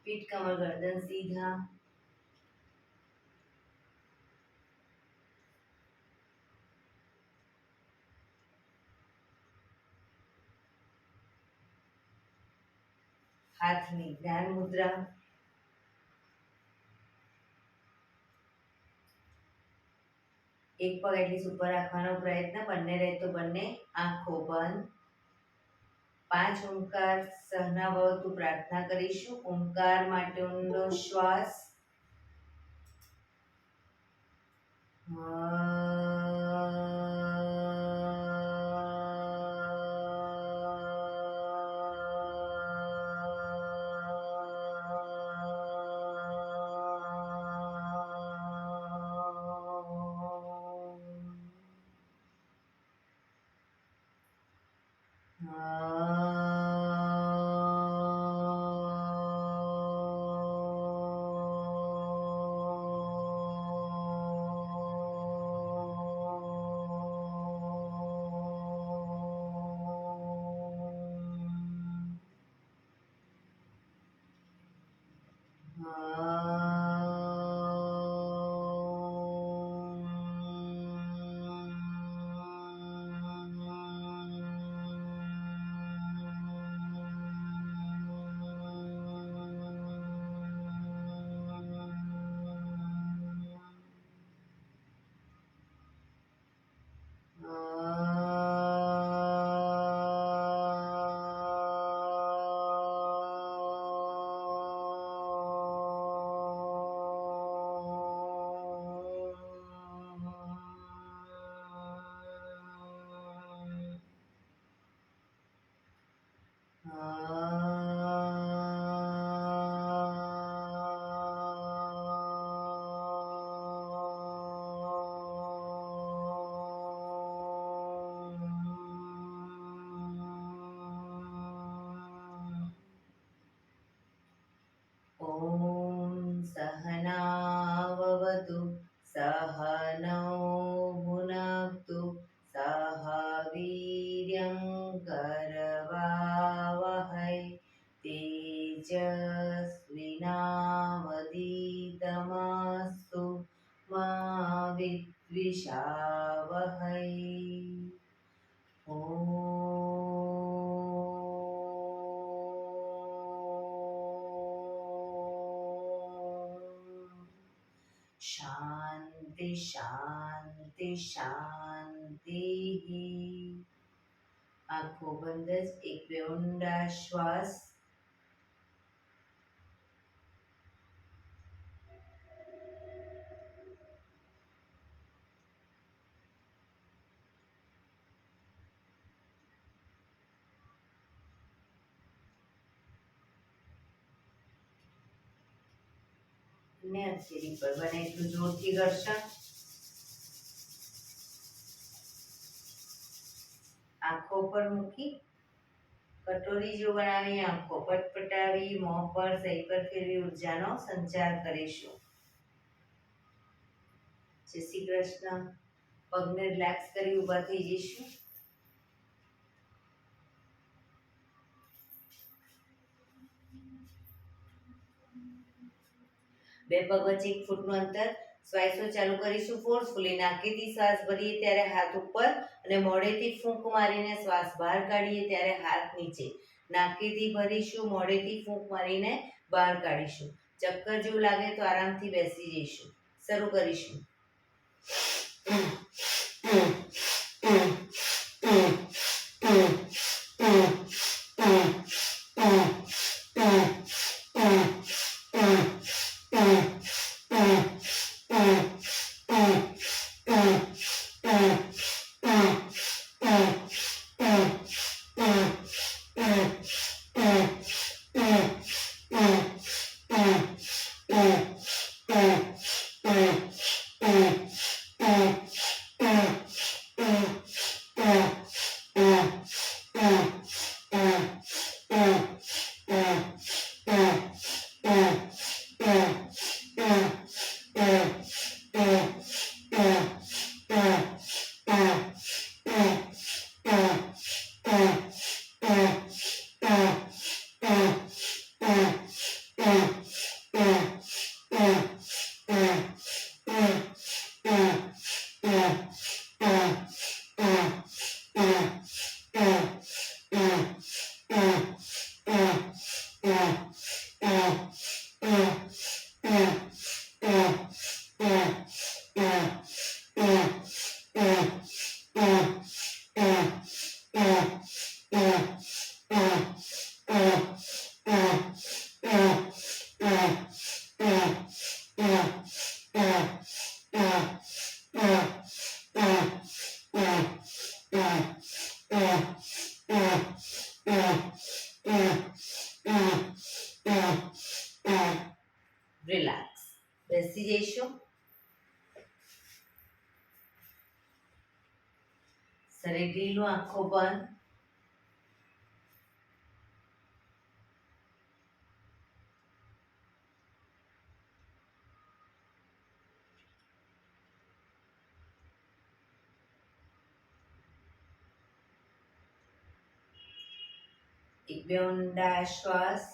पीठ कमर गर्दन सीधा। हाथनी ध्यान मुद्रा। एक पग एटलीस्ट ऊपर રાખવાનો પ્રયત્ન, બંને રહે તો બંને આંખો બંધ। 5 ઓમકાર સહના ભવતુ પ્રાર્થના કરીશું। ઓમકાર માટે ઊંડો શ્વાસ। सहनाववतु सहनौ भुनक्तु सह वीर्यं करवावहै तेजस्विनावधीतमस्तु मा विद्विषावहै। शांति शांति शांति। आंखों बंद। एक બે ઊંડા શ્વાસ। ને હથેળી પર બને એટલું જોરથી ઘર્ષણ। આંખો પર મૂકી કટોરી જો બનાવી આંખો પટપટાવી મોં પર સહી પર ફેરવી ઉર્જાનો સંચાર કરીશું। જય શ્રી કૃષ્ણ। પગને રિલેક્સ કરી ઊભા થઈ જઈશું। બે પગ વચ્ચે 1 ફૂટનું અંતર। શ્વાસો ચાલુ કરીશું ફોર્સફુલી। નાકેથી શ્વાસ ભરીએ ત્યારે હાથ ઉપર અને મોઢેથી ફૂંક મારીને શ્વાસ બહાર કાઢીએ ત્યારે હાથ નીચે। નાકેથી ભરીશું, મોઢેથી ફૂંક મારીને બહાર કાઢીશું। ચક્કર જેવું લાગે તો આરામથી બેસી જઈશું। શરૂ કરીશું। રિલેક્સ. બેસી જઈશું. શરીર ઢીલું, આંખો બંધ. એક બે ઊંડા શ્વાસ.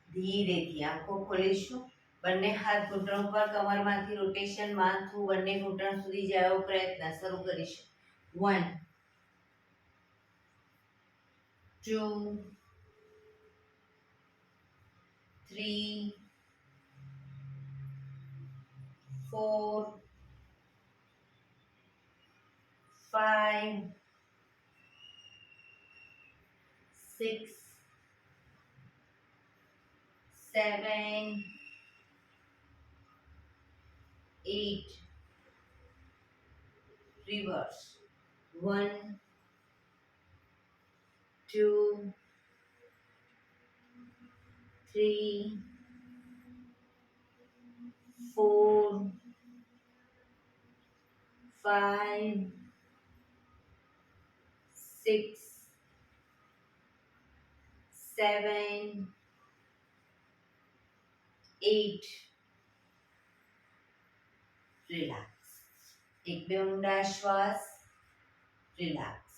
ધીરેથી આંખો ખોલીશું. બંને હાથ ઘૂંટણ પર, કમરમાંથી રોટેશન, માથું બંને ઘૂંટણ સુધી જાય એવો પ્રયત્ન શરૂ કરીશું. 1 2 3 4 5 6 7 8 reverse 1 2 3 4 5 6 7 8 રિલેક્સ. એક બે ઊંડા શ્વાસ. રિલેક્સ.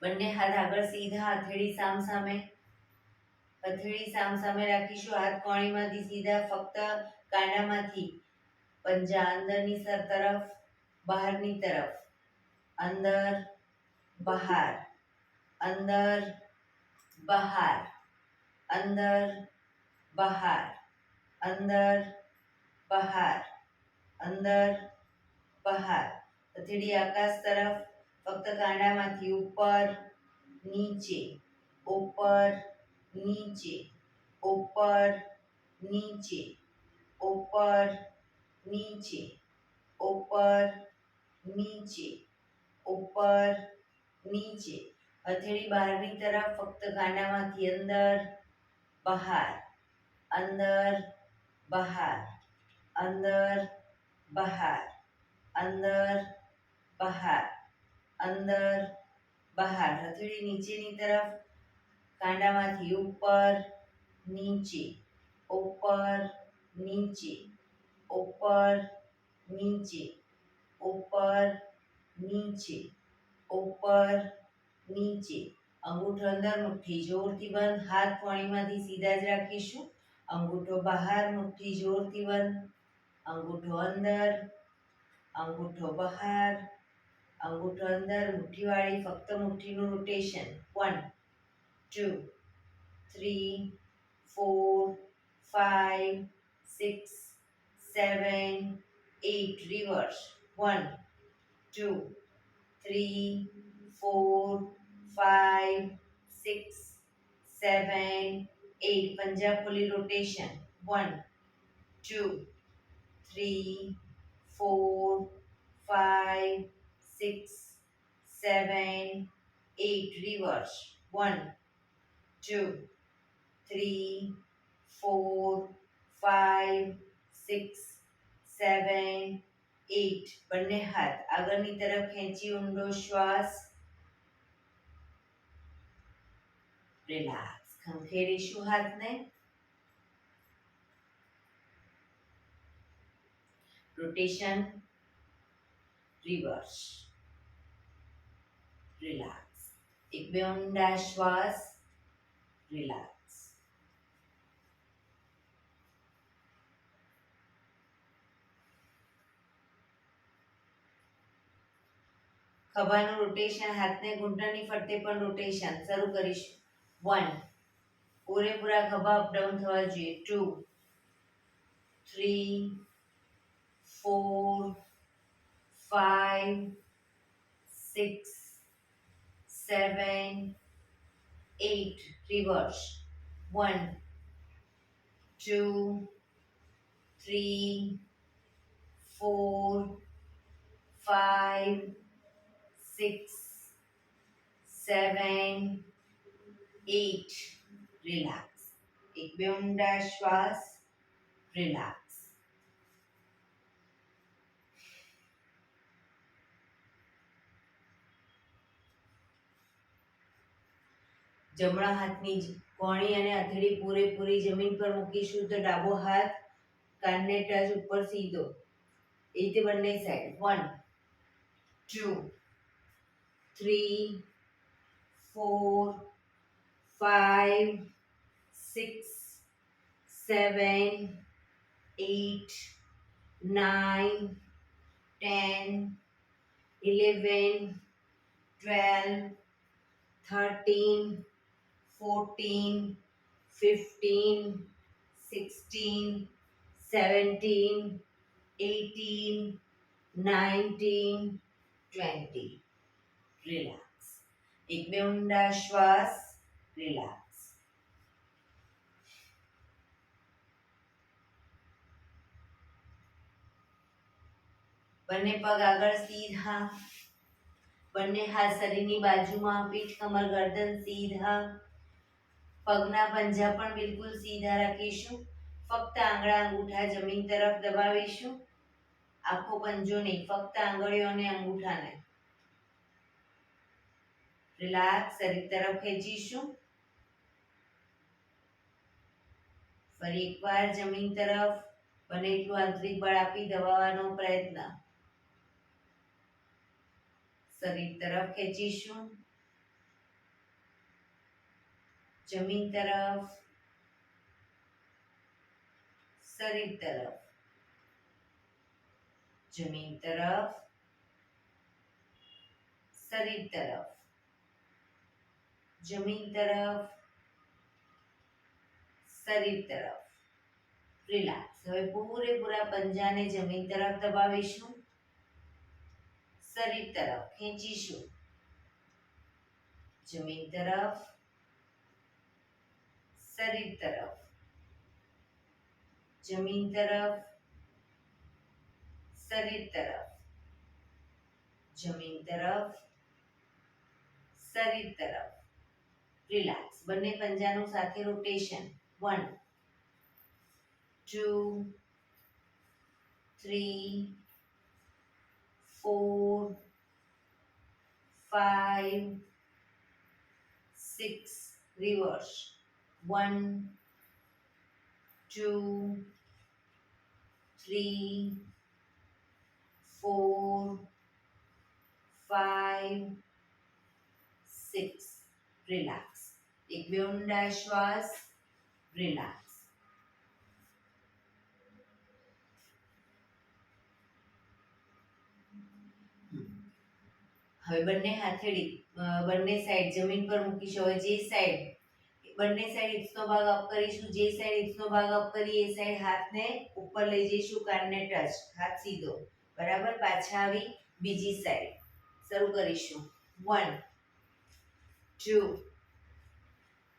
બંને હાથ આગળ સીધા, હથેળી સામસામે. હથેળી સામસામે રાખીશું. હાથ કોણીમાંથી સીધા, ફક્ત કાંડામાંથી પંજા અંદરની તરફ, બહારની તરફ. અંદર બહાર, અંદર બહાર, અંદર બહાર, અંદર બહાર, અંદર બહાર. હથેળી આકાશ તરફ, ફક્ત કાંડામાંથી ઉપર નીચે, ઉપર નીચે, ઉપર નીચે, ઉપર નીચે, ઉપર નીચે, ઉપર નીચે. હથેળી બહારની તરફ, ફક્ત કાંડામાંથી અંદર બહાર, અંદર બહાર, અંદર બહાર, અંદર બહાર, અંદર બહાર. હથેળી નીચેની તરફ, કાંડામાંથી ઉપર નીચે, ઉપર નીચે, ઉપર નીચે, ઉપર નીચે, ઉપર નીચે. અંગૂઠો અંદર, મુઠ્ઠી જોરથી બંધ. હાથ કોણીમાંથી સીધા જ રાખીશું. અંગૂઠો બહાર, મુઠ્ઠી જોરથી બંધ. અંગૂઠો અંદર, અંગૂઠો બહાર, અંગૂઠો અંદર. મુઠ્ઠીવાળી ફક્ત મુઠ્ઠીનું રોટેશન. 1 2 3 4 5 6 7 8 રિવર્સ 1 2 3 4 5 6 7 8 પંજા ખોલી રોટેશન 1 2 3 4 5 6 7 8 reverse 1 2 3 4 5 6 7 8 બંને હાથ આગળની તરફ ખેંચી ઊંડો શ્વાસ રિલેક્સ ખંખેરીશું હાથને રોટેશન રિવર્સ, રિલેક્સ. એક બે ઊંડા શ્વાસ, રિલેક્સ. ખભાનું રોટેશન, હાથને ઘૂંટણની ફરતે પણ રોટેશન. શરૂ કરીશું. 1, પૂરેપૂરા ખભા અપડાઉન થવા જોઈએ. 2, 3, 4, 5, 6, 7, 8. રિવર્સ. 1, 2, 3, 4, 5, 6, 7, 8. રિલેક્સ. એક બે ઊંડા શ્વાસ, રિલેક્સ. જમણા હાથની કોણી અને હથેળી પૂરેપૂરી જમીન પર મૂકીશું તો ડાબો હાથ કાનને ટચ ઉપર સીધો. એ રીતે બંને સાઈડ. 1, 2, 3, 4, 5, 6, 7, 8, 9, 10, 11, 12, 13, 14, 15, 16, 17, 18, 19, 20. રિલેક્સ. એક બે ઊંડા શ્વાસ, રિલેક્સ. બંને પગ આગળ સીધા, બંને હાથ શરીરની બાજુમાં, પીઠ કમર ગરદન સીધા. પગના પંજા પણ બિલકુલ સીધા રાખીશું. ફક્ત આંગળા અંગૂઠા જમીન તરફ દબાવીશું. આખો પંજો નહીં, ફક્ત આંગળીઓ અને અંગૂઠાને. રિલેક્સ. શરીર તરફ ખેંચીશું. ફરી એકવાર જમીન તરફ બને એટલું આંતરિક બળ આપી દબાવવાનો પ્રયત્ન. શરીર તરફ ખેંચીશું. જમીન તરફ, શરીર તરફ, જમીન તરફ, શરીર તરફ, જમીન તરફ, શરીર તરફ. રિલેક્સ. હવે પૂરેપૂરા પંજાને જમીન તરફ દબાવીશું. શરીર તરફ ખેંચીશું. જમીન તરફ, શરીર તરફ, જમીન તરફ, શરીર તરફ, જમીન તરફ, શરીર તરફ. રિલેક્સ. બંને પંજાનું સાથે રોટેશન. 1, 2, 3, 4, 5, 6. રિવર્સ. 1, 2, 3, 4, 5, 6. રિલેક્સ. એક બે ઊંડા શ્વાસ, રિલેક્સ. હવે બંને હાથેળી બંને સાઈડ જમીન પર મૂકીશું. હવે જે સાઈડ બંને સાઈડ હિપ્સનો ભાગ અપ કરીશું. જે સાઈડ હિપ્સનો ભાગ અપ કરી એ સાઈડ હાથને ઉપર લઈ જઈશું. કાનને ટચ, હાથ સીધો. બરાબર. પાછા આવી બીજી સાઈડ. શરૂ કરીશું. 1, 2,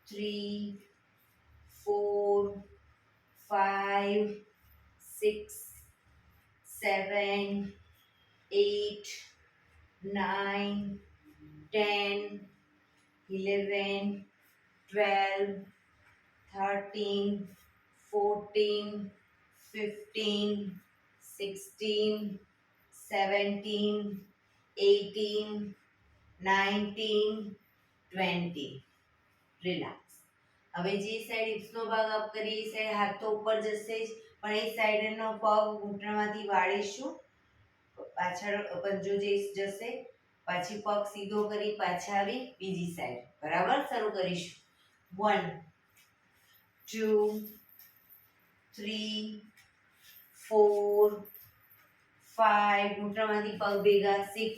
3, 4, 5, 6, 7, 8, 9, 10, 11, 12, 13, 14, 15, 16, 17, 18, 19, 20. રિલેક્સ. હવે જે સાઈડ હિપ્સનો ભાગ અપ કરીએ એ સાઈડ હાથ તો ઉપર જશે જ, પણ એ સાઈડનો પગ ઘૂંટણમાંથી વાળીશું. પાછળ પંજો જશે, પાછી પગ સીધો કરી પાછા આવી બીજી સાઈડ. બરાબર, શરૂ કરીશું. 1 2 3 4 5, ઘૂંટણમાંથી પગ ભેગા, 6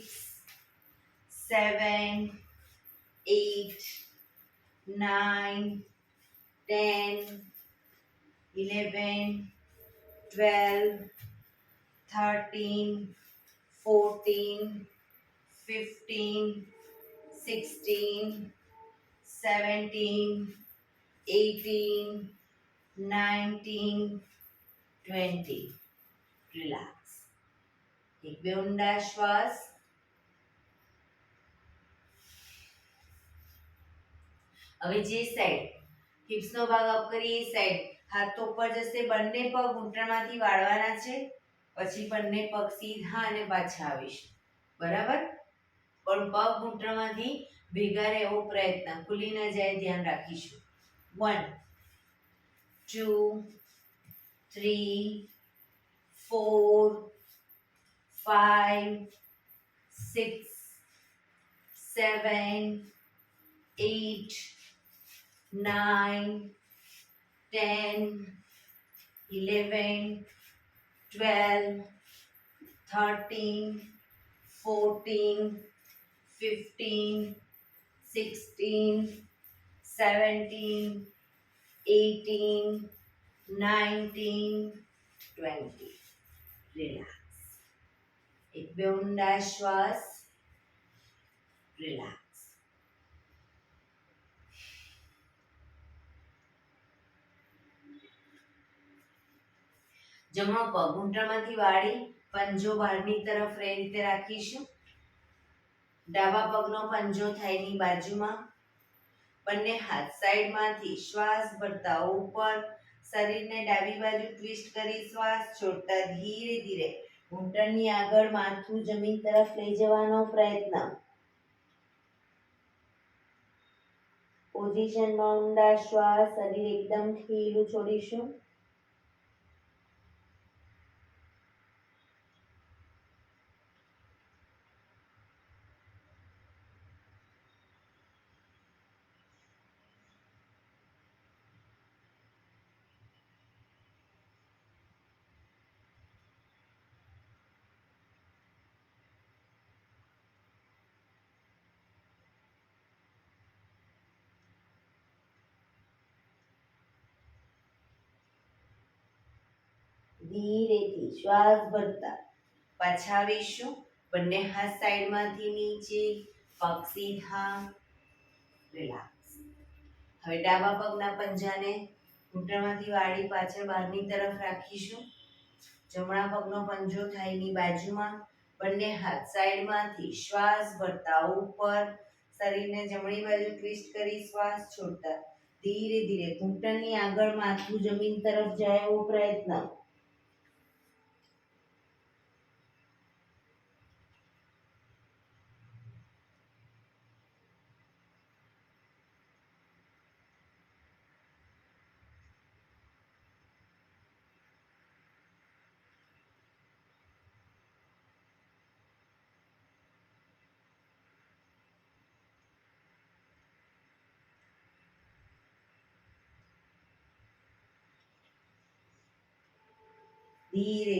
7 8 9 10 11 12 13 14 15 16 17 18 19 20. રિલેક્સ. એક બે ઊંડા શ્વાસ. હવે જે સાઈડ હિપ્સનો ભાગ અપ કરીએ એ સાઈડ હાથ ઉપર જશે, બંને પગ ઘૂંટણમાંથી વાળવાના છે, પછી બંને પગ સીધા અને પાછા આવીશું. બરાબર, પણ પગ ઘૂંટણમાંથી ભેગા રહે એવો પ્રયત્ન, ખુલી ન જાય ધ્યાન રાખીશું. 1 2 3 4 5 6 7 8 9 10 11 12 13 14 15 16 17 18 19 20. રિલેક્સ. એક બે ઊંડા શ્વાસ. રિલેક્સ. જમણો પગ ઘૂંટણમાંથી વાળી પંજો બહારની તરફ એ રીતે રાખીશું. ડાબા પગનો પંજો થાઈની બાજુમાં. બંને હાથ સાઈડમાંથી શ્વાસ ભરતા ઉપર, શરીરને ડાબી બાજુ ટ્વિસ્ટ કરી શ્વાસ છોડતા ધીરે ધીરે ઘૂંટણની આગળ માથું જમીન તરફ લઈ જવાનો પ્રયત્ન. પોઝિશનમાં ઊંડા શ્વાસ, શરીર એકદમ ઢીલું છોડીશું. ધીરેથી શ્વાસ ભરતા પાછા આવીશું. બંને હાથ સાઈડમાંથી નીચે, પગ સીધા. રિલેક્સ. હવે ડાબા પગના પંજાને ઘૂંટણમાંથી વાળી પાછળ બહારની તરફ રાખીશું. જમણા પગનો પંજો થાઈની બાજુમાં. બંને હાથ સાઈડમાંથી શ્વાસ ભરતા ઉપર, શરીરને જમણી બાજુ ટ્વિસ્ટ કરી શ્વાસ છોડતા ધીરે ધીરે ઘૂંટણની આગળ માથું જમીન તરફ જાય એવો પ્રયત્ન. ધીરે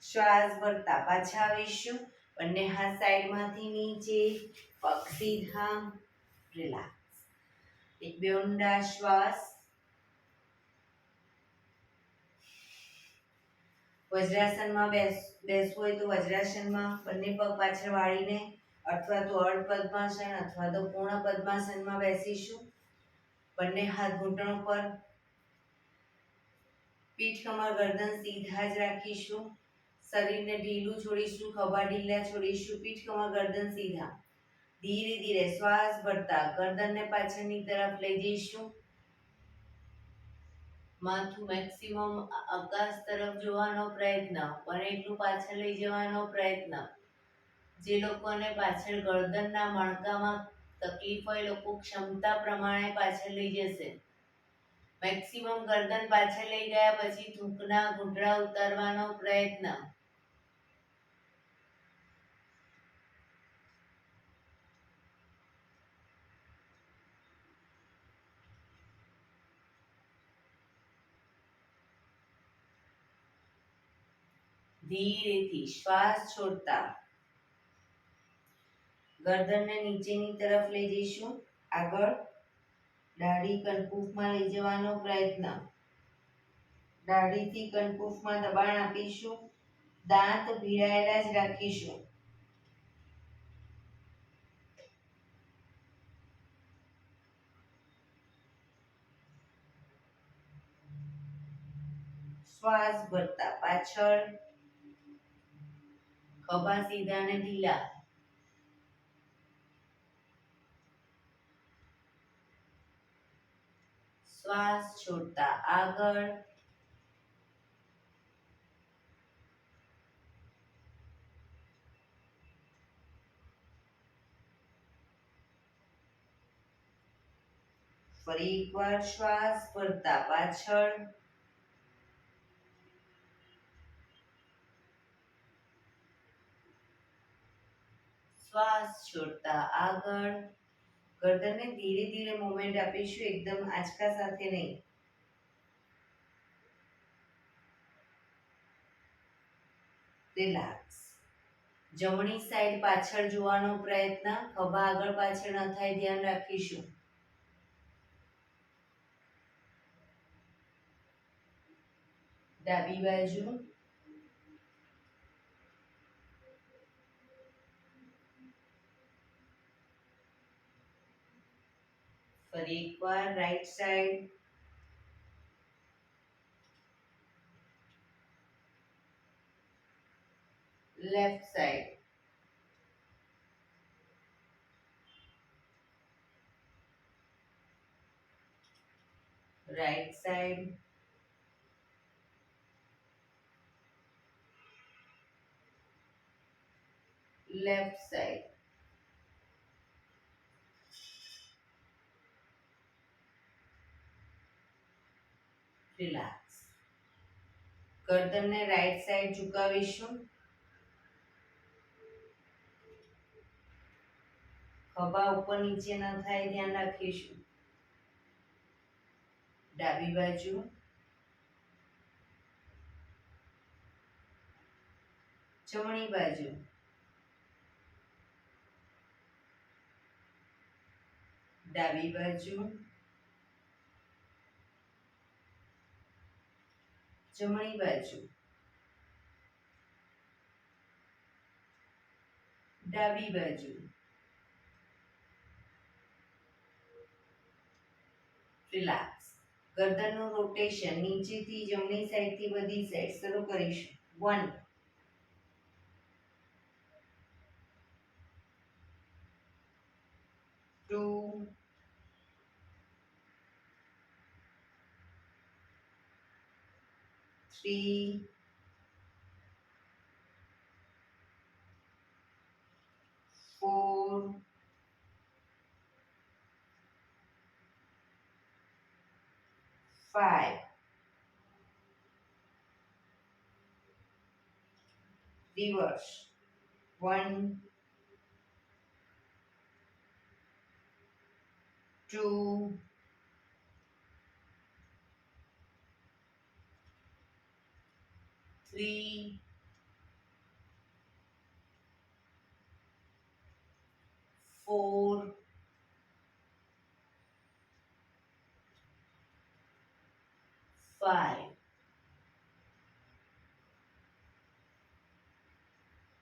શ્વાસ ભરતા પાછા આવીશું. બંને હાથ સાઈડમાંથી નીચે, પગ સીધા. રિલેક્સ. એક બે ઊંડા શ્વાસ. વજ્રાસનમાં બેસવું હોય તો વજ્રાસનમાં બંને પગ પાછળ વાળીને, અથવા તો અર્ધ પદ્માસન અથવા તો પૂર્ણ પદ્માસનમાં બેસીશું. બંને હાથ ઘૂંટણો પર, પીઠ કમર ગરદન સીધા જ રાખીશું. શરીરને ઢીલું છોડીશું, ખભા ઢીલા છોડીશું, પીઠ કમર ગરદન સીધા. ધીરે ધીરે શ્વાસ ભરતા ગરદનને પાછળની તરફ લઈ જઈશું. માથું મેક્સિમમ આકાશ તરફ જોવાનો પ્રયત્ન, પણ એટલું પાછળ લઈ જવાનો પ્રયત્ન. જે લોકોને પાછળ ગરદનના મણકામાં તકલીફ હોય, લોકો ક્ષમતા પ્રમાણે પાછળ લઈ જશે. મેક્સિમમ ગરદન પાછળ લઈ ગયા પછી થૂંકના ઘૂંટડા ઉતારવાનો પ્રયત્ન. ધીરેથી શ્વાસ છોડતા ગરદનને નીચેની તરફ લઈ જઈશું. આગળ દાઢી કનકુફમાં લઈ જવાનો પ્રયત્ન. દાઢીથી કનકુફમાં દબાણ આપીશું. દાંત ભીડાયેલા જ રાખીશું. શ્વાસ ભરતા પાછળ, ખભા સીધા અને ઢીલા. શ્વાસ છોડતા આગળ. ફરી એકવાર શ્વાસ ભરતા પાછળ, શ્વાસ છોડતા આગળ. ગરદનને ધીરે ધીરે મૂવમેન્ટ આપીશું, એકદમ આંચકા સાથે નહીં. રિલેક્સ. જમણી સાઈડ પાછળ જોવાનો પ્રયત્ન. ખભા આગળ પાછળ ન થાય, ધ્યાન રાખીશું. ડાબી બાજુ. ફરી એકવાર right side. Left side. Right side. Left side. Relax. ગરદનને રાઈટ સાઈડ ઝુકાવીશું. ખભા ઉપર નીચે ન થાય, ધ્યાન રાખીશું. ડાબી બાજુ. જમણી બાજુ. ડાબી બાજુ. જમણી બાજુ. ડાબી બાજુ. રિલેક્સ. ગરદનનું રોટેશન નીચેથી જમણી સાઈડથી બધી સાઈડ શરૂ કરીશું. 1 2 3 4 5. Reverse. 1 2 3 4 5.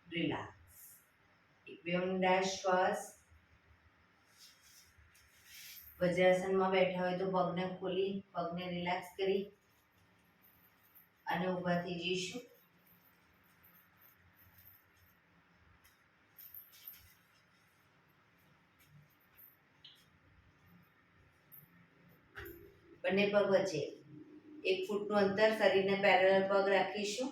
રિલેક્સ. એક બે ઊંડા શ્વાસ. વજ્રાસનમાં બેઠા હોય તો પગને ખોલી, પગને રિલેક્સ કરી અને ઊભા થઈ જઈશું. બંને પગ વચ્ચે 1 ફૂટનું અંતર, શરીરને પેરેલલ પગ રાખીશું.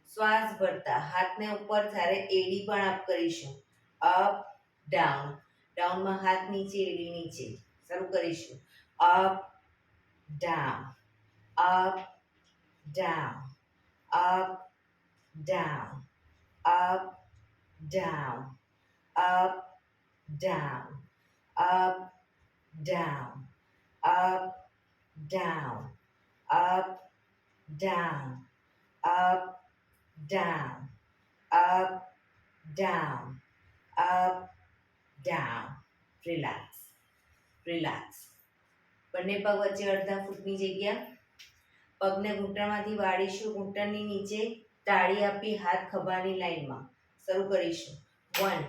શ્વાસ ભરતા હાથને ઉપર ત્યારે એડી પણ અપ કરીશું. Up down. ડાઉનમાં હાથ નીચે, એડી નીચે. શરૂ કરીશું. Up down, up down, up down, up down, up down, up down, up, down, up, down, up, down, up, down, up, down. Relax, relax. બંને પગ વચ્ચે અડધા ફૂટની જગ્યા. પગને ઘૂંટણમાંથી વાળીશું, ઘૂંટણની નીચે તાળી આપી હાથ ખભાની લાઈનમાં. શરૂ કરીશું. 1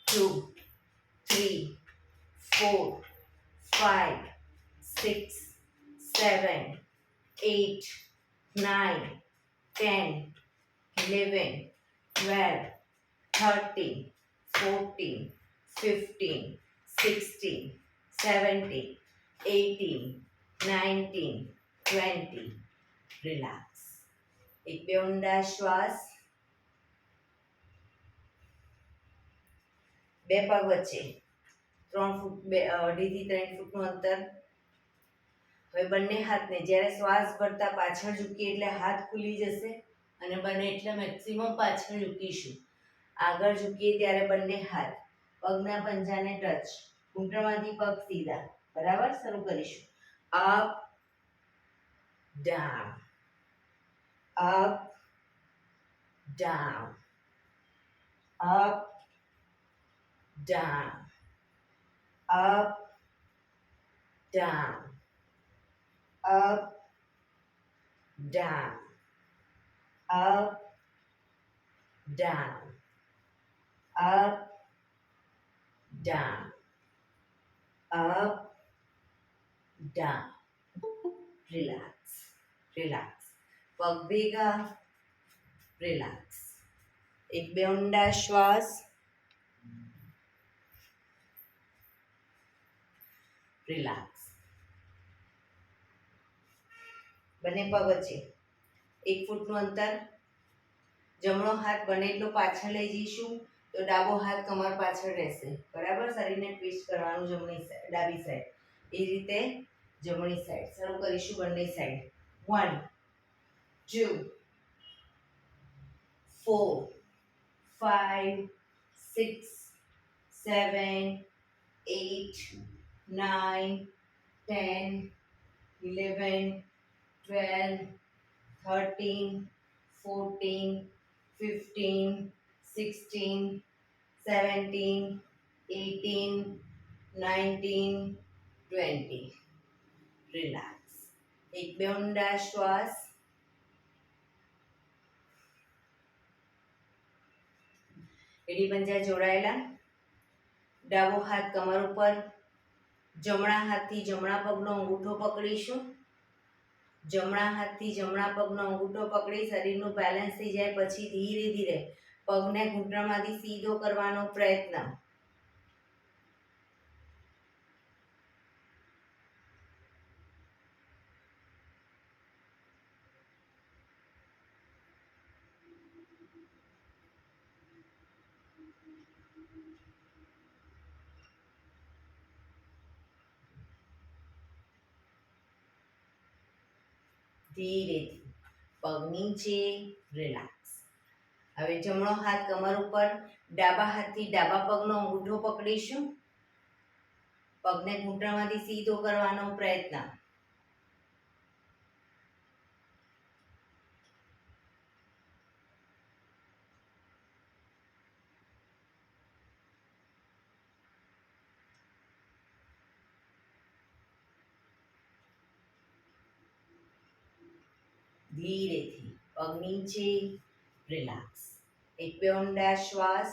2 3 4 5 6 7 8 9 10 11 12 13 14 15 16 17 18 19 20. Relax. એક બે ઊંડા શ્વાસ. બે પગ વચ્ચે 3 ફૂટ 2.5 થી 3 ફૂટનું અંતર. હવે બંને હાથને જ્યારે શ્વાસ ભરતા પાછળ ઝૂકીએ એટલે હાથ ખુલી જશે અને બને એટલે મેક્સિમમ પાછળ ઝૂકીશું. આગળ ઝૂકીએ ત્યારે બંને હાથ પગના પંજાને ટચ, ઘૂંટણમાંથી પગ સીધા. બરાબર. શરૂ કરીશું. Up, down, up, down, up, down, up, down, up, down, up, down, up, down, up, down. Relax, relax. પગ ભેગા. રિલેક્સ. એક બે ઊંડા શ્વાસ. રિલેક્સ. બંને પગ વચ્ચે 1 ફૂટનું અંતર. જમણો હાથ બને એટલો પાછળ લઈ જઈશું તો ડાબો હાથ કમર પાછળ રહેશે. બરાબર. શરીરને ટ્વિસ્ટ કરવાનું જમણી સાઈડ, ડાબી સાઈડ. એ રીતે જમણી સાઈડ. શરૂ કરીશું બંને સાઈડ. 1 2 4 5 6 7 8 9 10 11 12 13 14 15 16 17 18 19 20. રિલેક્સ. એક બે ઊંડા શ્વાસ. એડી પંજા જોડાયેલા. ડાબો હાથ કમર ઉપર. જમણા હાથથી જમણા પગનો અંગૂઠો પકડીશું. જમણા હાથથી જમણા પગનો અંગૂઠો પકડી શરીરનું બેલેન્સ થઈ જાય પછી ધીરે ધીરે પગને ઘૂંટણમાંથી સીધો કરવાનો પ્રયત્ન. ધીરેથી પગ નીચે. રિલેક્સ. હવે જમણો હાથ કમર ઉપર. ડાબા હાથથી ડાબા પગનો અંગૂઠો પકડીશું. પગને ઘૂંટણમાંથી સીધો કરવાનો પ્રયત્ન. ધીરેથી પગ નીચે. રિલેક્સ. એક બે ઊંડા શ્વાસ.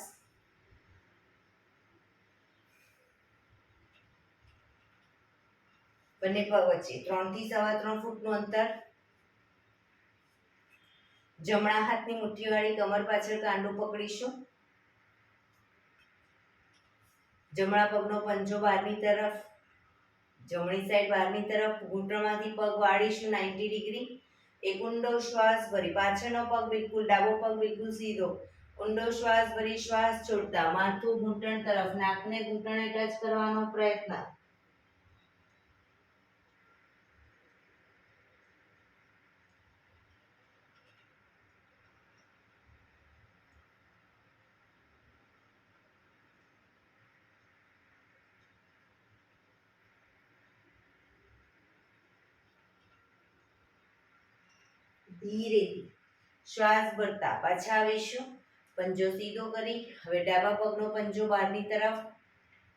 બંને પગ વચ્ચે 3 થી 3.25 ફૂટનું અંતર. જમણા હાથની મુઠ્ઠીવાળી કમર પાછળ કાંડું પકડીશું. જમણા પગનો પંજો બહારની તરફ. જમણી સાઈડ બહારની તરફ. ઘૂંટણમાંથી પગ વાળીશું 90 ડિગ્રી. એક ઊંડો શ્વાસ ભરી પાછળનો પગ બિલકુલ, ડાબો પગ બિલકુલ સીધો. ઊંડો શ્વાસ ભરી શ્વાસ છોડતા માથું ઘૂંટણ તરફ, નાકને ઘૂંટણે ટચ કરવાનો પ્રયત્ન. ધીરેથી શ્વાસ ભરતા પાછા આવીશું. પંજો સીધો કરી હવે ડાબા પગનો પંજો બહારની તરફ,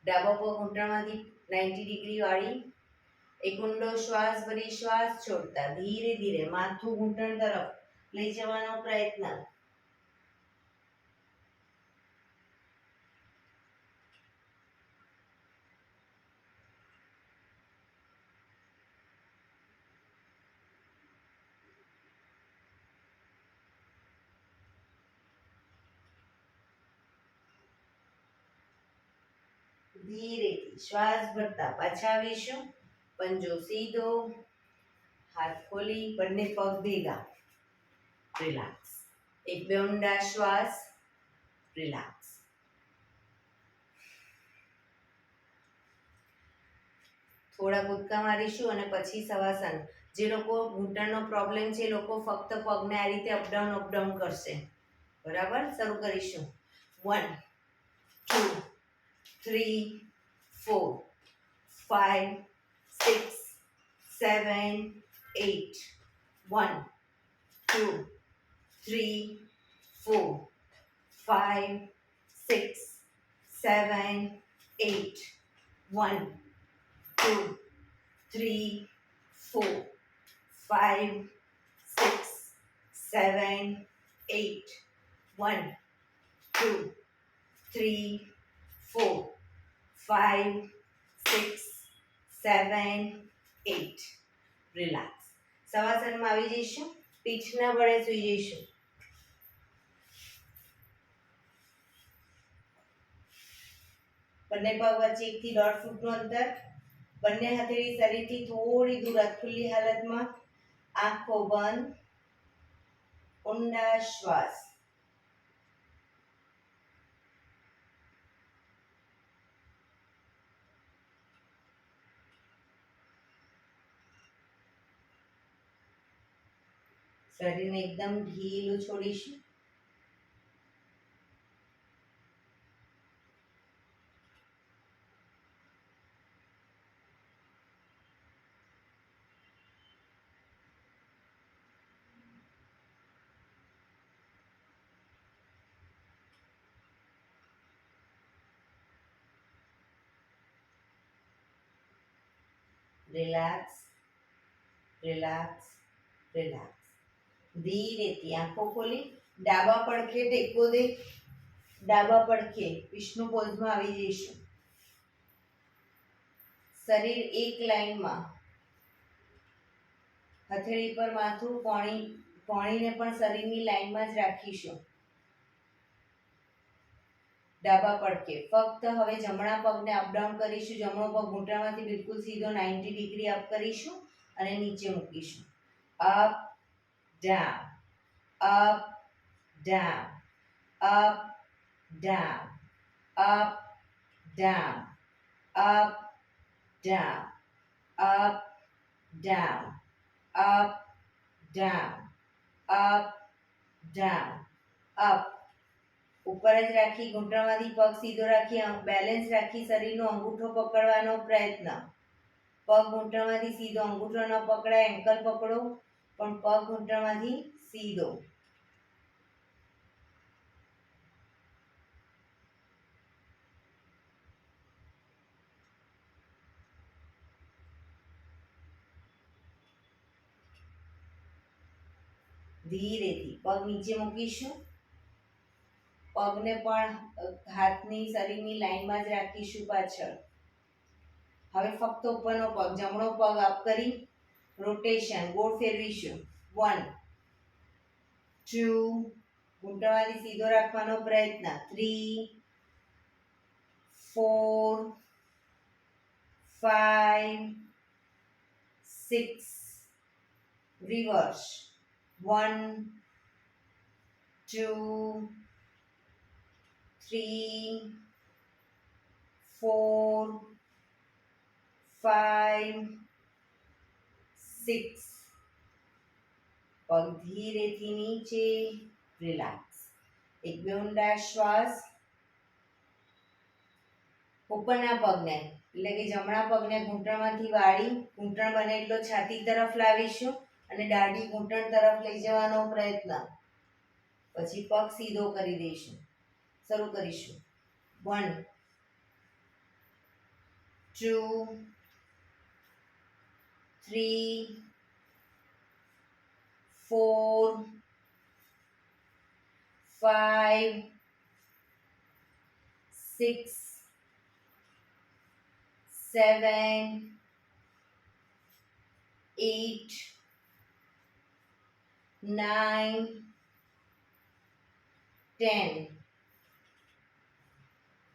ડાબા પગ ઘૂંટણમાંથી 90 ડિગ્રી વાળી. એક ઊંડો શ્વાસ ભરી શ્વાસ છોડતા ધીરે ધીરે માથું ઘૂંટણ તરફ લઈ જવાનો પ્રયત્ન. ધીરેથી શ્વાસ ભરતા પાછા આવીશું. પંજો સીધો, હાથ ખોલી, બંને પગ ભેગા, રિલેક્સ. એક બે ઊંડા શ્વાસ, રિલેક્સ. થોડા કૂદકા મારીશું અને પછી શવાસન. જે લોકો ઘૂંટણનો પ્રોબ્લેમ છે એ લોકો ફક્ત પગને આ રીતે અપડાઉન કરશે. બરાબર, શરૂ કરીશું. 1 2 3 4 5 6 7 8 1 2 3 4 5 6 7 8 1 2 3 4 5 6 7 8 1 2 3 4 5 6 7 8. રિલેક્સ. શવાસનમાં આવી જઈશું. પીઠના બળે સૂઈ જઈશું. બંને પગ વચ્ચે 1 થી 1.5 ફૂટનું અંતર. બંને હથેળી શરીરથી થોડી દૂર ખુલ્લી હાલતમાં. આંખો બંધ. ઊંડા શ્વાસ. શરીરને એકદમ ઢીલું છોડીશું. Relax, relax, relax. ધીરેથી આંખો ખોલી ડાબા પડખે ટેકો દે. ડાબા પડખે વિષ્ણુ પોઝમાં આવી જઈશું. શરીર એક લાઈનમાં. હથેળી પર માથું, કોણીને પણ શરીરની લાઈનમાં જ રાખીશું. ડાબા પડખે ફક્ત હવે જમણા પગને અપડાઉન કરીશું. જમણો પગ ઘૂંટણમાંથી બિલકુલ સીધો 90 ડિગ્રી અપ કરીશું અને નીચે મૂકીશું. Up down, up down, up down, up down, up down, up down, up down, up down, up. ઉપર જ રાખી ઘૂંટણમાંથી પગ સીધો રાખી બેલેન્સ રાખી શરીરનો અંગૂઠો પકડવાનો પ્રયત્ન. પગ ઘૂંટણમાંથી સીધો, અંગૂઠો ન પકડાય, એન્કલ પકડો પણ પગ ઘૂંટણમાંથી સીધો. ધીરેથી પગ નીચે મૂકીશું. પગને પણ હાથની શરીરની લાઈનમાં જ રાખીશું પાછળ. હવે ફક્ત ઉપરનો પગ, જમણો પગ અપ કરી રોટેશન ગોળ ફેરવીશું. 1 2 ઘૂંટણમાંથી સીધો રાખવાનો પ્રયત્ન. 3 4 5 6 રિવર્સ. 1 2 3 4 5 6. પગ ધીરેથી નીચે. રિલેક્સ. એક બે ઊંડા શ્વાસ. ઉપરના પગને એટલે કે જમણા પગને ઘૂંટણમાંથી વાળી ઘૂંટણ બને એટલો છાતી તરફ લાવીશું અને દાઢી ઘૂંટણ તરફ લઈ જવાનો પ્રયત્ન. પછી પગ સીધો કરી દઈશું. શરૂ કરીશું. 1 2 3 4 5 6 7 8 9 10.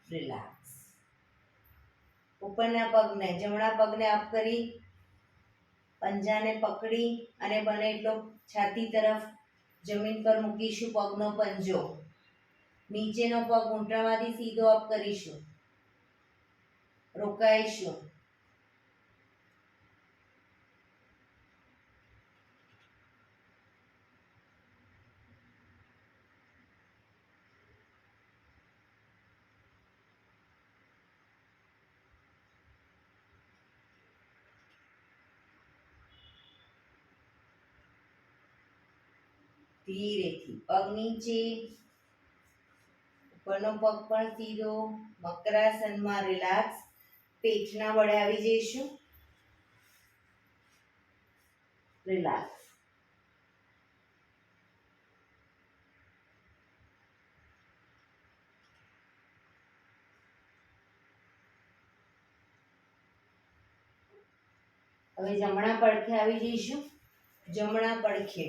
રિલેક્સ. ઉપરના પગને જમણા પગને અપ કરી પંજાને પકડી અને બને એટલો છાતી તરફ જમીન પર મૂકીશું. પગનો પંજો નીચેનો પગ ઘૂંટણમાંથી સીધો અપ કરીશું. રોકાઈશું. ધીરેથી પગ નીચે, ઉપરનો પગ પણ સીધો. મકરાસનમાં રિલેક્સ. પેટના બળે આવી જઈશું. રિલેક્સ. હવે જમણા પડખે આવી જઈશું. જમણા પડખે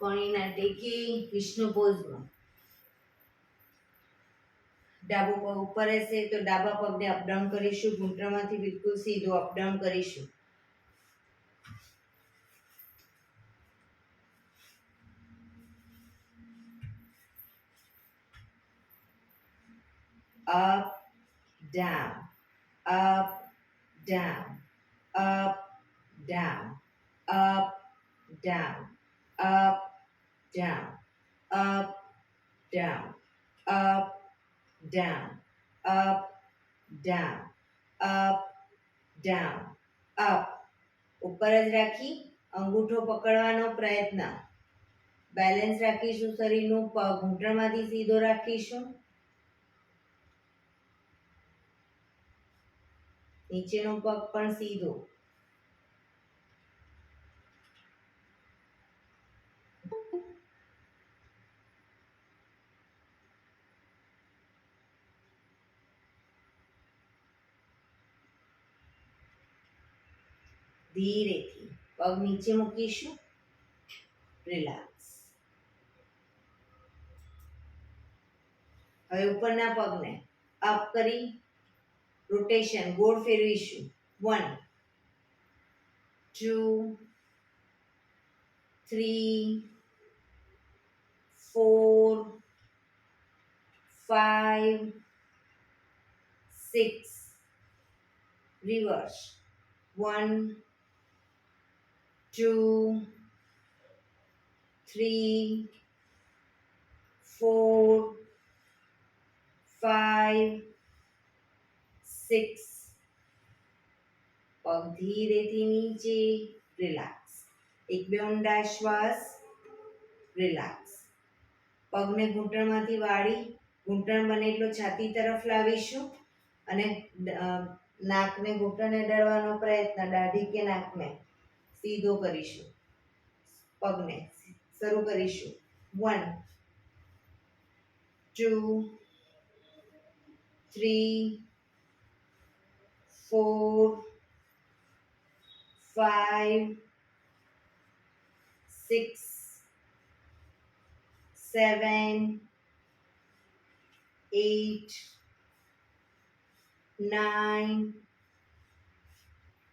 કણીના ટેકે વિષ્ણુ પોઝમાં. ડાબો પગ ઉપર હશે તો ડાબા પગને અપડાઉન કરીશું. ઘૂંટણમાંથી બિલકુલ સીધો અપડાઉન કરીશું. up down, up down, up down, up down, up down, up down, up down, up down, up down, up. ઉપર જ રાખી અંગૂઠો પકડવાનો પ્રયત્ન. બેલેન્સ રાખીશું. શરીરનું પગ ઘૂંટણમાંથી સીધો રાખીશું. નીચેનો પગ પણ સીધો. ધીરેથી પગ નીચે મૂકીશું. રિલેક્સ. હવે ઉપરના પગને અપ કરી રોટેશન ગોળ ફેરવીશું. 1 2 3 4 5 6. રિવર્સ. 1 2 3 4 5 6. પગ ધીરેથી નીચે. રિલેક્સ. એક બે ઊંડા શ્વાસ. રિલેક્સ. પગને ઘૂંટણમાંથી વાળી ઘૂંટણ બને એટલો છાતી તરફ લાવીશું અને નાકને ઘૂંટણને અડાડવાનો પ્રયત્ન. દાઢી કે નાકને સીધો કરીશું. પગને શરૂ કરીશું. 1 2 3 4 5 6 7 8 9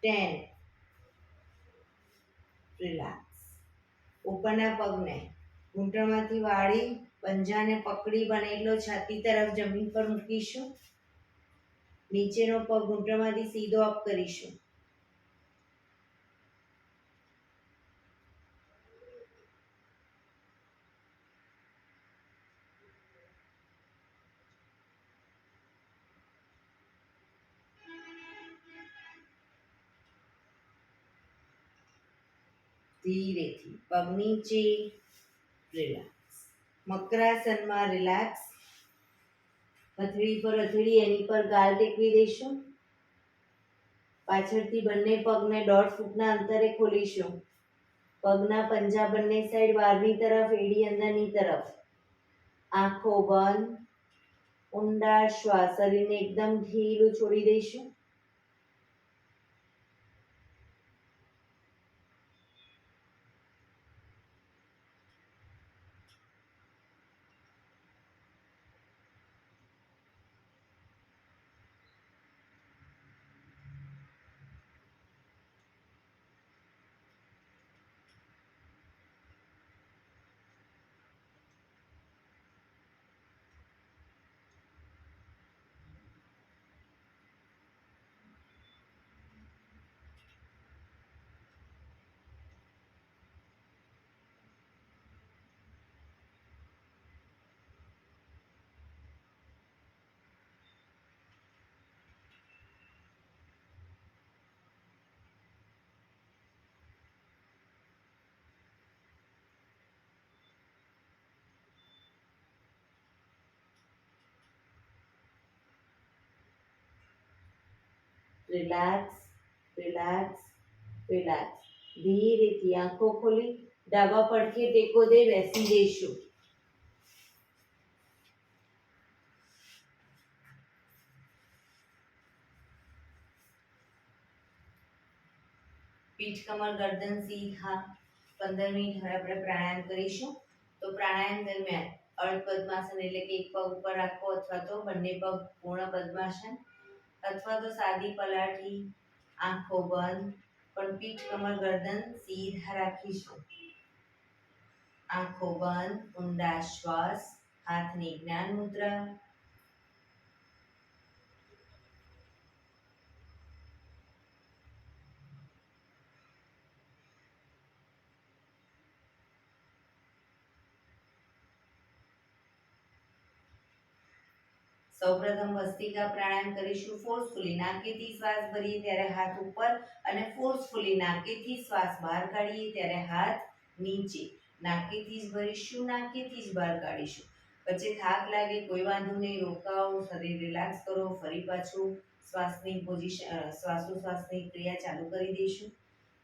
10. રિલેક્સ. ઉપરના પગને ઘૂંટણમાંથી વાળી પંજાને પકડી બને એટલો છાતી તરફ જમીન પર મૂકીશું. નીચેનો પગ ઘૂંટણમાંથી સીધો અપ કરીશું. ધીરેથી પગ નીચે, રિલેક્સ. મકરાસનમાં રિલેક્સ. હથેળી પર હથેળી, એની પર ગાલ ટેકવી દઈશું. પાછળથી બંને પગને 1.5 ફૂટના અંતરે ખોલીશું. પગના પંજા બંને સાઈડ બહારની તરફ, એડી અંદરની તરફ. આંખો બંધ. ઊંડા શ્વાસ, શરીરને એકદમ ઢીલું છોડી દઈશું. Relax, relax, relax. ધીરેથી આંખો ખોલી ડાબા પડખે ટેકો દે બેસી જઈશું. પીઠ કમર ગરદન સીધા. 15 મિનિટ હવે આપણે પ્રાણાયામ કરીશું. તો પ્રાણાયામ દરમિયાન અર્ધ પદ્માસન એટલે કે એક પગ ઉપર રાખો, અથવા તો બંને પગ પૂર્ણ પદ્માસન, અથવા તો સાદી પલાઠી, આંખો બંધ, પણ પીઠ કમર ગરદન સીધા રાખીશું. આંખો બંધ, ઊંડા શ્વાસ, હાથની જ્ઞાન મુદ્રા. સૌપ્રથમ ભસ્ત્રિકા પ્રાણાયામ કરીશું ફોર્સફુલી. નાકેથી શ્વાસ ભરીએ ત્યારે હાથ ઉપર અને ફોર્સફુલી નાકેથી શ્વાસ બહાર કાઢીએ ત્યારે હાથ નીચે. નાકેથી જ ભરીશું, નાકેથી જ બહાર કાઢીશું. વચ્ચે થાક લાગે કોઈ વાંધો નહીં, રોકાઓ, શરીર રિલેક્સ કરો, ફરી પાછું શ્વાસની પોઝિશન, શ્વાસોશ્વાસની ક્રિયા ચાલુ કરી દઈશું.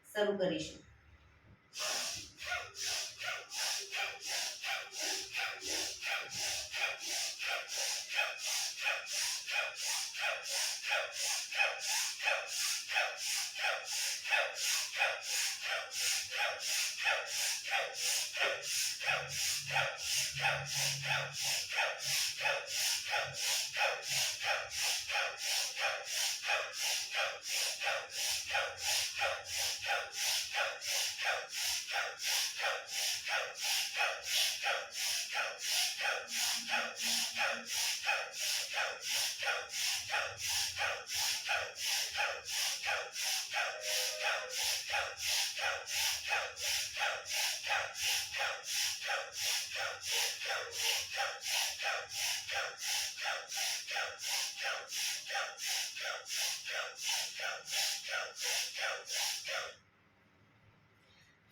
શરૂ કરીશું.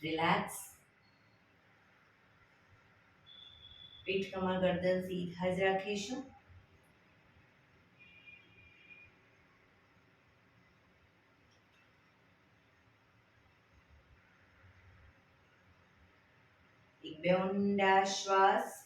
રિલેક્સ. પીઠ કમર ગરદન સીધા જ રાખીશું. એક બે ઊંડા શ્વાસ.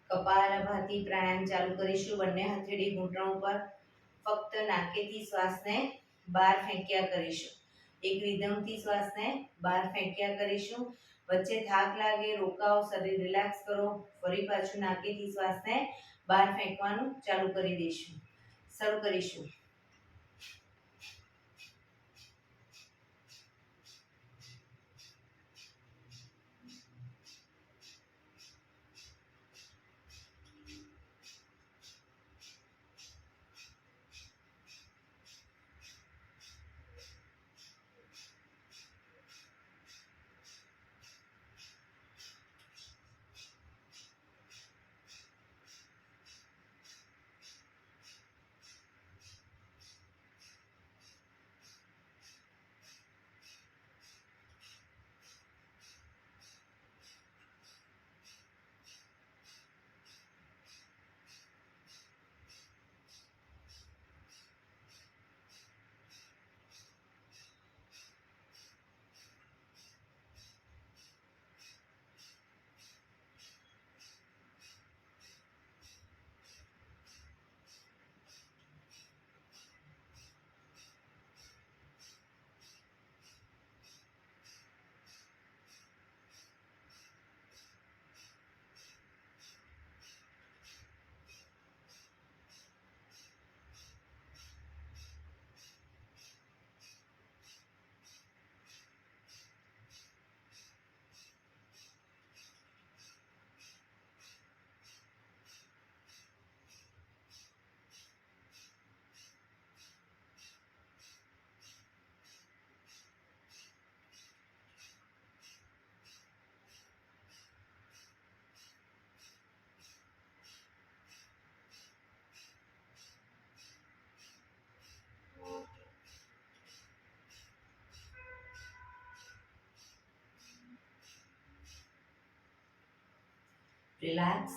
કપાલભાતિ પ્રાણાયામ ચાલુ કરીશું. બંને હથેળી ઘૂંટણ ઉપર. ફક્ત નાકેથી શ્વાસને બહાર ફેંક્યા કરીશું. એક રિધમથી શ્વાસને બહાર ફેંક્યા કરીશું. વચ્ચે થાક લાગે, રોકાઓ, શરીર રિલેક્સ કરો, ફરી પાછું નાકેથી શ્વાસને બહાર ફેંકવાનું ચાલુ કરી દઈશું. શરૂ કરીશું. રિલેક્સ.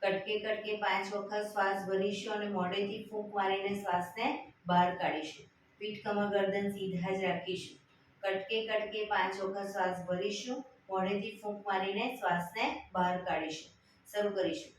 કટકે કટકે 5 વખત શ્વાસ ભરીશું અને મોઢેથી ફૂંક મારીને શ્વાસને બહાર કાઢીશું. પીઠ કમર ગરદન સીધા જ રાખીશું. કટકે કટકે 5 વખત શ્વાસ ભરીશું, મોઢેથી ફૂંક મારીને શ્વાસને બહાર કાઢીશું. શરૂ કરીશું.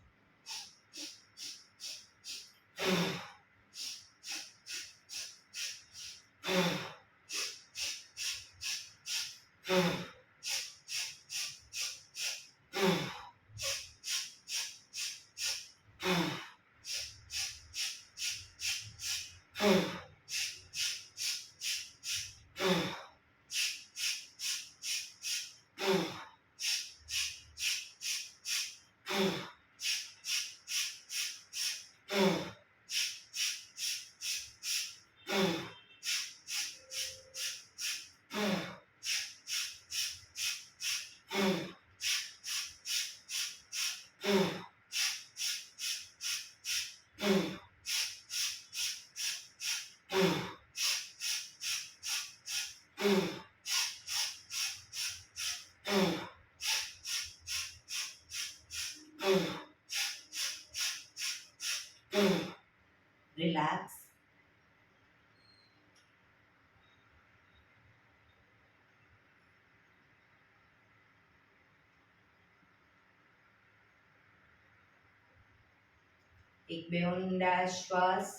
રિલેક્સ. એક બે ઊંડા શ્વાસ.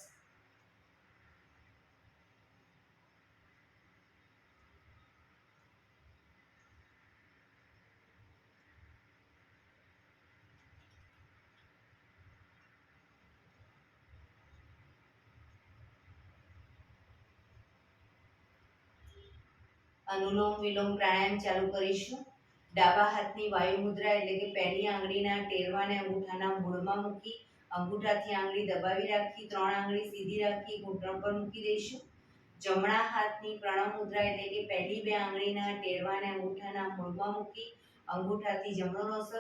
અનુલોમ વિલોમ પ્રાણાયામ ચાલુ કરીશું. ડાબા હાથની વાયુ મુદ્રા એટલે કે પહેલી આંગળીના ટેરવાને અંગૂઠાના મૂળમાં મૂકી અંગૂઠાથી આંગળી દબાવી રાખી 3 આંગળી સીધી રાખી ઘૂંટણ પર મૂકી દઈશું. જમણા હાથની પ્રણવ મુદ્રા એટલે કે પહેલી 2 આંગળીના ટેરવાને અંગૂઠાના મૂળમાં મૂકી અંગૂઠાથી જમણો નોસસ,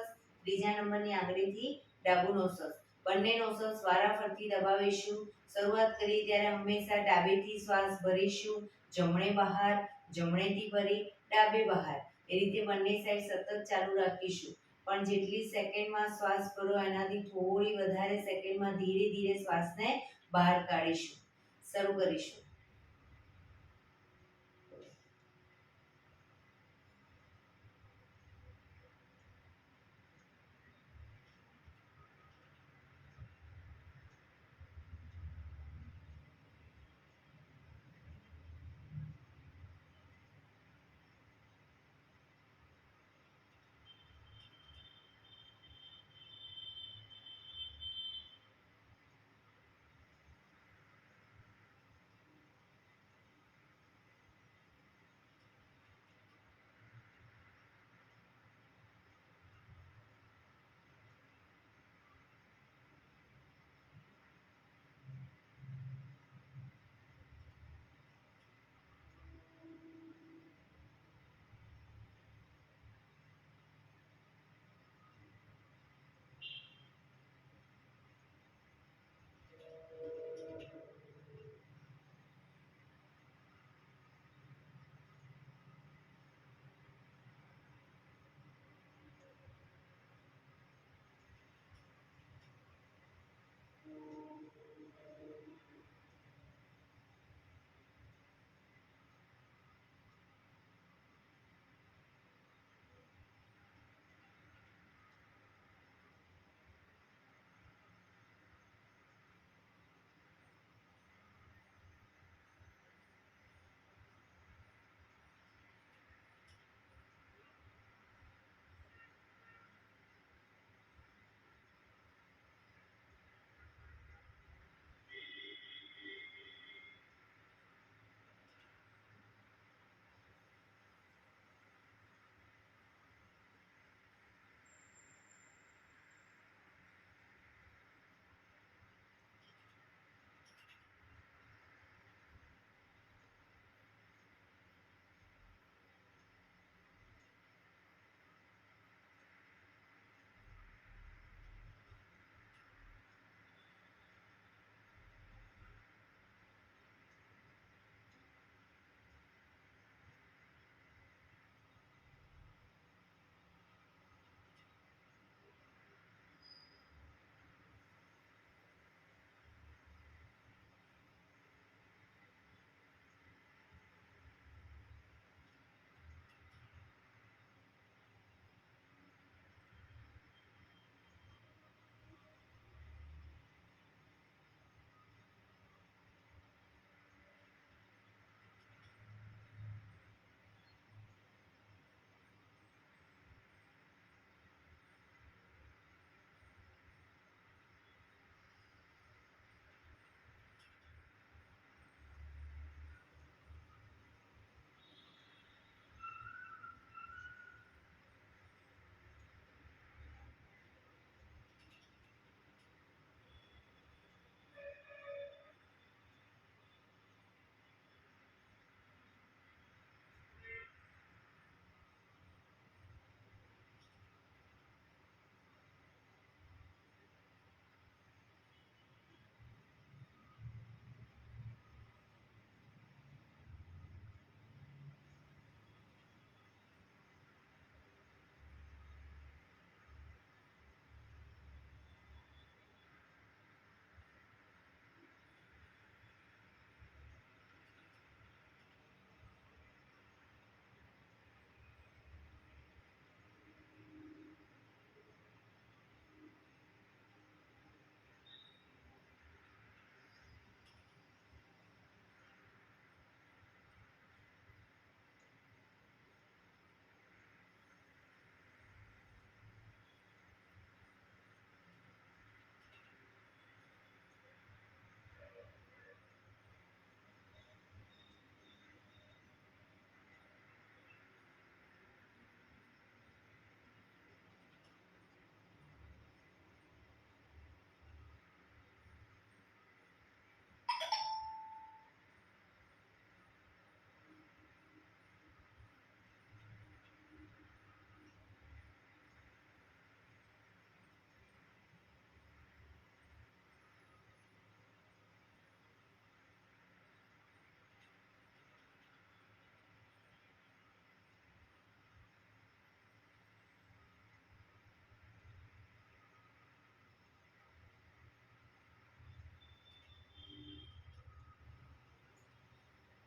ત્રીજા નંબરની આંગળીથી ડાબુ નોસસ, બંને નોસસ વારાફરતી દબાવીશું. શરૂઆત કરી ત્યારે હંમેશા ડાબેથી શ્વાસ ભરીશું, જમણે બહાર, જમણેથી ભરી ડાબે બહાર, એ રીતે બંને સાઈડ સતત ચાલુ રાખીશું. પણ જેટલી સેકન્ડમાં શ્વાસ ભરો એનાથી થોડી વધારે સેકન્ડમાં ધીરે ધીરે શ્વાસને બહાર કાઢીશું. શરૂ કરીશું.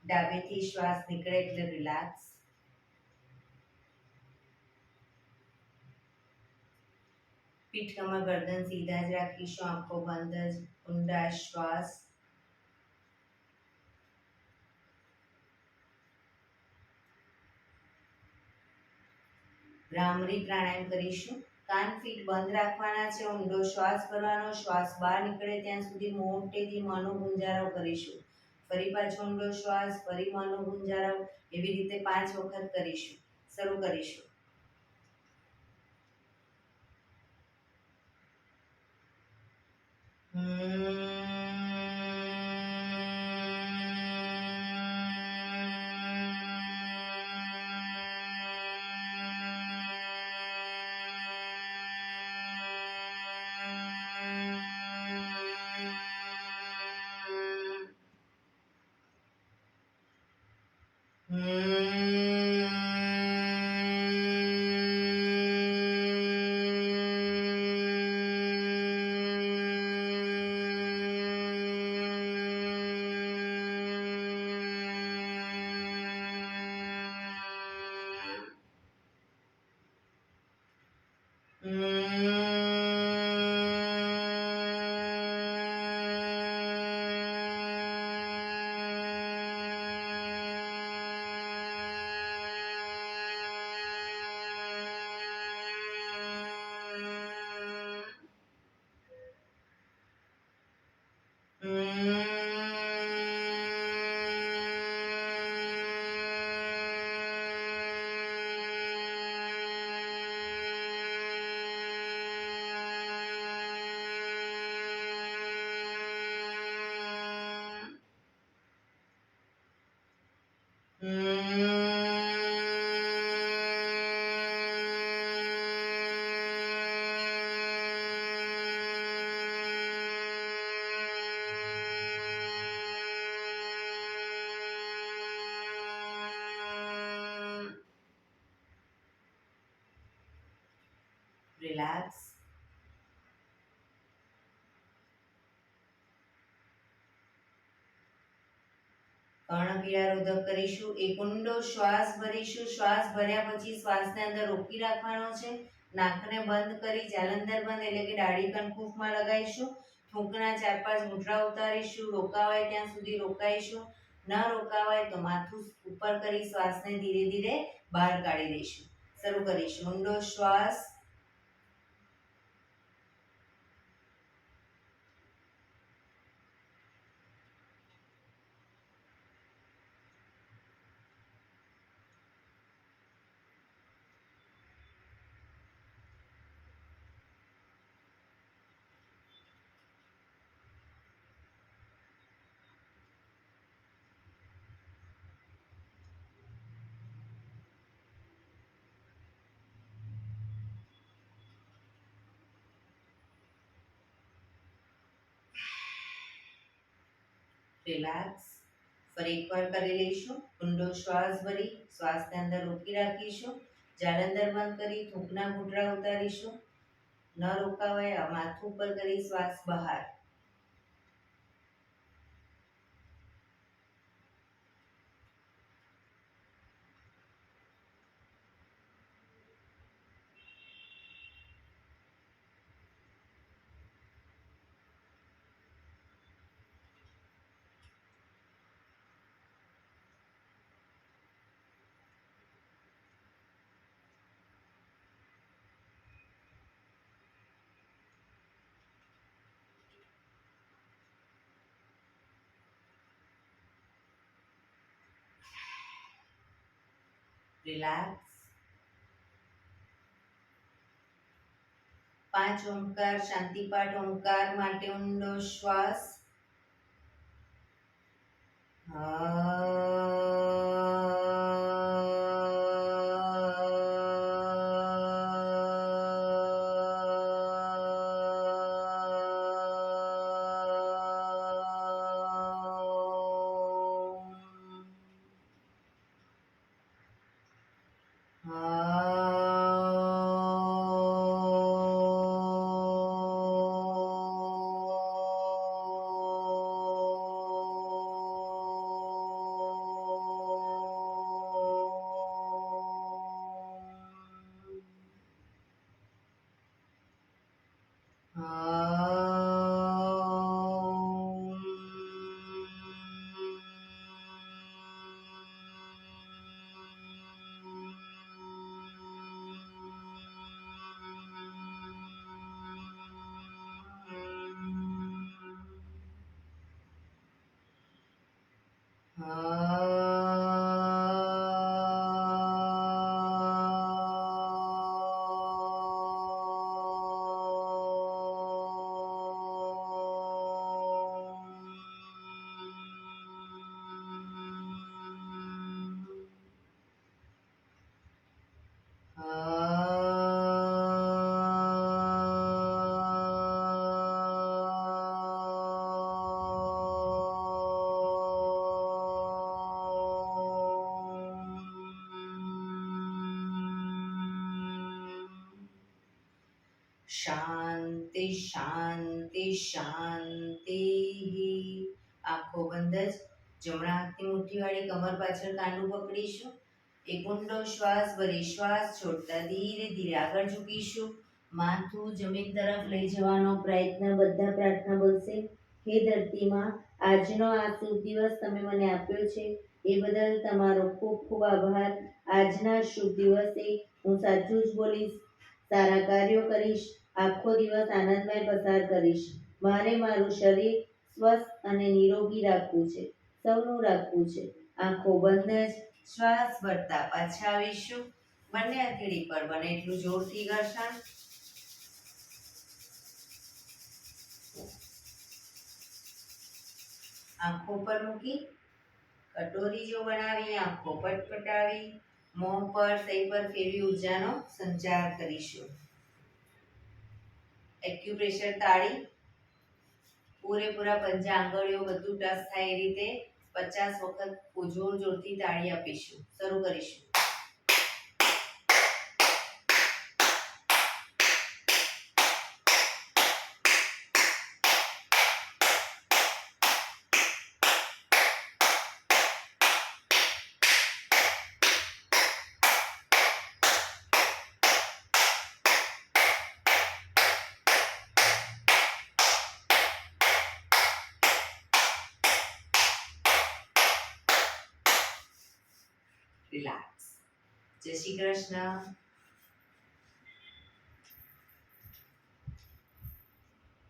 ડાબેથી શ્વાસ નીકળે એટલે રિલેક્સ. પીઠ કમર ગરદન સીધા જ રાખીશું, આંખો બંધ જ. ઊંડા શ્વાસ. ભ્રામરી પ્રાણાયામ કરીશું. કાન ફીટ બંધ રાખવાના છે, ઊંડો શ્વાસ ભરવાનો, શ્વાસ બહાર નીકળે ત્યાં સુધી મોટેથી મોંનો ગુંજારો કરીશું. ફરી પાછો ઊંડો શ્વાસ, ફરી મોંનો ગુંજારો, એવી રીતે 5 વખત કરીશું. શરૂ કરીશું. રિલેક્સ. કર્ણક્રિયારોધક કરીશું. એક ઊંડો શ્વાસ ભરીશું. શ્વાસ ભર્યા પછી શ્વાસને અંદર રોકી રાખવાનો છે. નાકને બંધ કરી જાલંધર બંધ એટલે કે દાઢી કનકુફમાં લગાવીશું. થૂંકના 4-5 મુદ્રા ઉતારીશું. રોકાવાય ત્યાં સુધી રોકાઈશું. ન રોકાવાય તો માથું ઉપર કરી શ્વાસને ધીરે ધીરે બહાર કાઢી દઈશું. શરૂ કરીશું. ઊંડો શ્વાસ. રિલેક્સ. ફરી એકવાર કરી લઈશું. ઊંડો શ્વાસ ભરી શ્વાસને અંદર રોકી રાખીશું. જાલંધર બંધ કરી થૂંકના ઘૂંટડા ઉતારીશું. ન રોકાવાય માથું ઉપર કરી શ્વાસ બહાર. રિલેક્સ. 5 ઓમકાર શાંતિપાઠ. ઓમકાર માટે ઊંડો શ્વાસ. શાંતિ શાંતિ શાંતિ. આંખો બંધ જ જમણા હાથની મુઠ્ઠીવાળી કમર પાછળ કાંડું પકડીશું. એક ઊંડો શ્વાસ ભરી શ્વાસ છોડતા ધીરે ધીરે આગળ ઝૂકીશું. માથું જમીન તરફ લઈ જવાનો પ્રયત્ન. બધા પ્રાર્થના બોલશે. હે ધરતીમાં, આજનો આ શુભ દિવસ તમે મને આપ્યો છે એ બદલ તમારો ખૂબ ખૂબ આભાર. આજના શુભ દિવસે હું સાચું જ બોલીશ, સારા કાર્યો કરીશ, આખો દિવસ આનંદમય પસાર કરીશ. મારે મારું શરીર સ્વસ્થ અને નિરોગી રાખવું છે, સૌનું રાખવું છે. આંખો બંધ જ શ્વાસ ભરતા પાછા આવીશું. બંને હથેળી પર બને એટલું જોરથી ઘર્ષણ. આંખો પર મૂકી કટોરી જો બનાવી આંખો પટપટાવી મોં પર સહી પર ફેરવી ઉર્જાનો સંચાર કરીશું. એક્યુપ્રેશર તાળી પૂરેપૂરા પંજા આંગળીઓ બધું ટચ થાય એ રીતે 50 વખત જોર જોરથી તાળી આપીશું. શરૂ કરીશું. રિલેક્સ. જય શ્રી કૃષ્ણ.